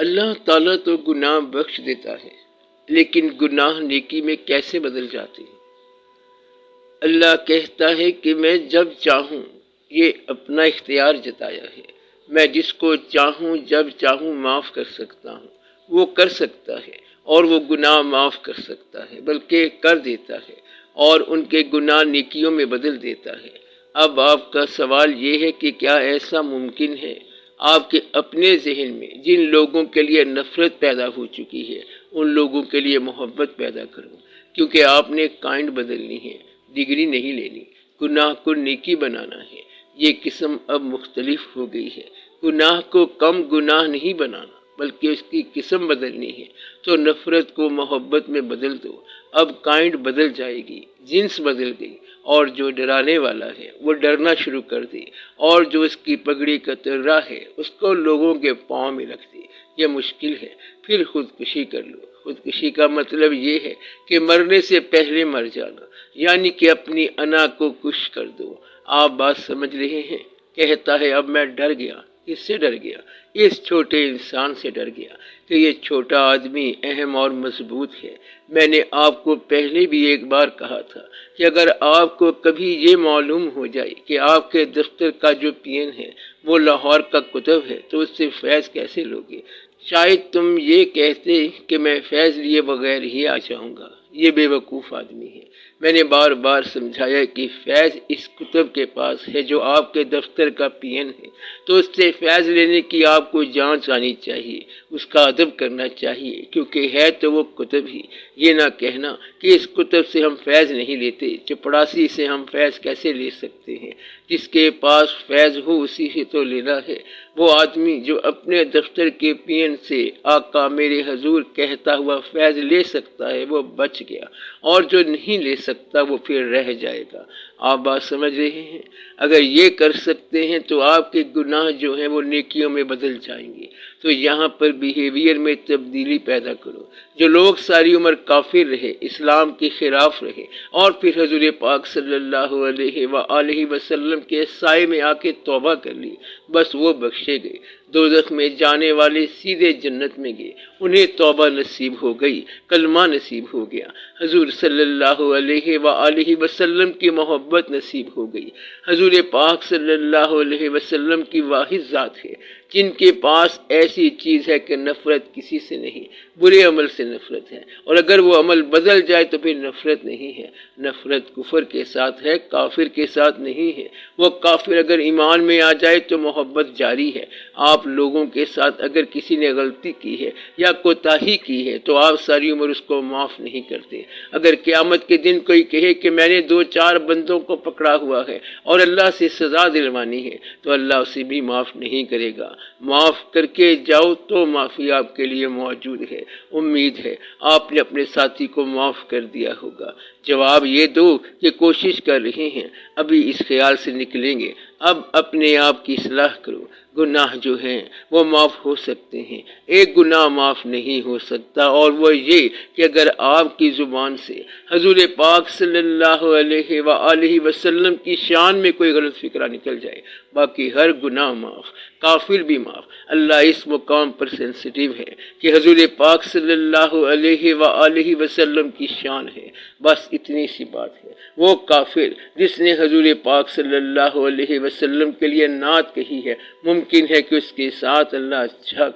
اللہ تعالیٰ تو گناہ بخش دیتا ہے، لیکن گناہ نیکی میں کیسے بدل جاتے ہیں؟ اللہ کہتا ہے کہ میں جب چاہوں، یہ اپنا اختیار جتایا ہے، میں جس کو چاہوں جب چاہوں معاف کر سکتا ہوں، وہ کر سکتا ہے، اور وہ گناہ معاف کر سکتا ہے، بلکہ کر دیتا ہے، اور ان کے گناہ نیکیوں میں بدل دیتا ہے۔ اب آپ کا سوال یہ ہے کہ کیا ایسا ممکن ہے؟ آپ کے اپنے ذہن میں جن لوگوں کے لیے نفرت پیدا ہو چکی ہے، ان لوگوں کے لیے محبت پیدا کروں، کیونکہ آپ نے کائنڈ بدلنی ہے، ڈگری نہیں لینی، گناہ کو نیکی بنانا ہے۔ یہ قسم اب مختلف ہو گئی ہے، گناہ کو کم گناہ نہیں بنانا، بلکہ اس کی قسم بدلنی ہے۔ تو نفرت کو محبت میں بدل دو، اب کائنڈ بدل جائے گی، جنس بدل گئی، اور جو ڈرانے والا ہے وہ ڈرنا شروع کر دے، اور جو اس کی پگڑی کا ترا ہے اس کو لوگوں کے پاؤں میں رکھ دے۔ یہ مشکل ہے، پھر خودکشی کر لو۔ خودکشی کا مطلب یہ ہے کہ مرنے سے پہلے مر جانا، یعنی کہ اپنی انا کو کش کر دو۔ آپ بات سمجھ رہے ہیں؟ کہتا ہے اب میں ڈر گیا۔ کس سے ڈر گیا؟ اس چھوٹے انسان سے ڈر گیا کہ یہ چھوٹا آدمی اہم اور مضبوط ہے۔ میں نے آپ کو پہلے بھی ایک بار کہا تھا کہ اگر آپ کو کبھی یہ معلوم ہو جائے کہ آپ کے دفتر کا جو پین ہے وہ لاہور کا کتب ہے تو اس سے فیض کیسے لوگے؟ شاید تم یہ کہتے کہ میں فیض لیے بغیر ہی آ جاؤں گا۔ یہ بے وقوف آدمی ہے۔ میں نے بار بار سمجھایا کہ فیض اس کتب کے پاس ہے جو آپ کے دفتر کا پین ہے، تو اس سے فیض لینے کی آپ کو جانچ آنی چاہیے، اس کا ادب کرنا چاہیے، کیونکہ ہے تو وہ کتب ہی۔ یہ نہ کہنا کہ اس کتب سے ہم فیض نہیں لیتے، چپڑاسی سے ہم فیض کیسے لے سکتے ہیں؟ جس کے پاس فیض ہو اسی سے تو لینا ہے۔ وہ آدمی جو اپنے دفتر کے پین سے آقا میرے حضور کہتا ہوا فیض لے سکتا ہے وہ بچ گیا، اور جو نہیں لے سکتا وہ پھر رہ جائے گا۔ آپ بات سمجھ رہے ہیں؟ اگر یہ کر سکتے ہیں تو آپ کے گناہ جو ہیں وہ نیکیوں میں بدل جائیں گے۔ تو یہاں پر بیہیویئر میں تبدیلی پیدا کرو۔ جو لوگ ساری عمر کافر رہے، اسلام کے خلاف رہے، اور پھر حضور پاک صلی اللہ علیہ وآلہ وسلم کے سائے میں آ کے توبہ کر لی، بس وہ بخشے گئے۔ دوزخ میں جانے والے سیدھے جنت میں گئے، انہیں توبہ نصیب ہو گئی، کلمہ نصیب ہو گیا، حضور صلی اللہ علیہ وآلہ وسلم کی محبت نصیب ہو گئی۔ حضور پاک صلی اللہ علیہ وسلم کی واحد ذات ہے جن کے پاس ایسی چیز ہے کہ نفرت کسی سے نہیں، برے عمل سے نفرت ہے، اور اگر وہ عمل بدل جائے تو پھر نفرت نہیں ہے۔ نفرت کفر کے ساتھ ہے، کافر کے ساتھ نہیں ہے۔ وہ کافر اگر ایمان میں آ جائے تو محبت جاری ہے۔ آپ لوگوں کے ساتھ اگر کسی نے غلطی کی ہے یا کوتاہی کی ہے تو آپ ساری عمر اس کو معاف نہیں کرتے۔ اگر قیامت کے دن کوئی کہے کہ میں نے 2-4 بندوں کو پکڑا ہوا ہے اور اللہ سے سزا دلوانی ہے تو اللہ اسے بھی معاف نہیں کرے گا۔ معاف کر کے جاؤ تو معافی آپ کے لیے موجود ہے۔ امید ہے آپ نے اپنے ساتھی کو معاف کر دیا ہوگا۔ جواب یہ دو کہ کوشش کر رہے ہیں، ابھی اس خیال سے نکلیں گے۔ اب اپنے آپ کی اصلاح کرو۔ گناہ جو ہیں وہ معاف ہو سکتے ہیں، ایک گناہ معاف نہیں ہو سکتا، اور وہ یہ کہ اگر آپ کی زبان سے حضور پاک صلی اللہ علیہ وآلہ وسلم کی شان میں کوئی غلط فکرہ نکل جائے، باقی ہر گناہ معاف، کافر بھی معاف۔ اللہ اس مقام پر سینسٹیو ہے کہ حضور پاک صلی اللہ علیہ وآلہ وسلم کی شان ہے، بس اتنی سی بات ہے۔ وہ کافر جس نے حضور پاک صلی اللہ علیہ وسلم کے لیے نعت کہی ہے، ممکن ہے کہ اس کے ساتھ اللہ اچھا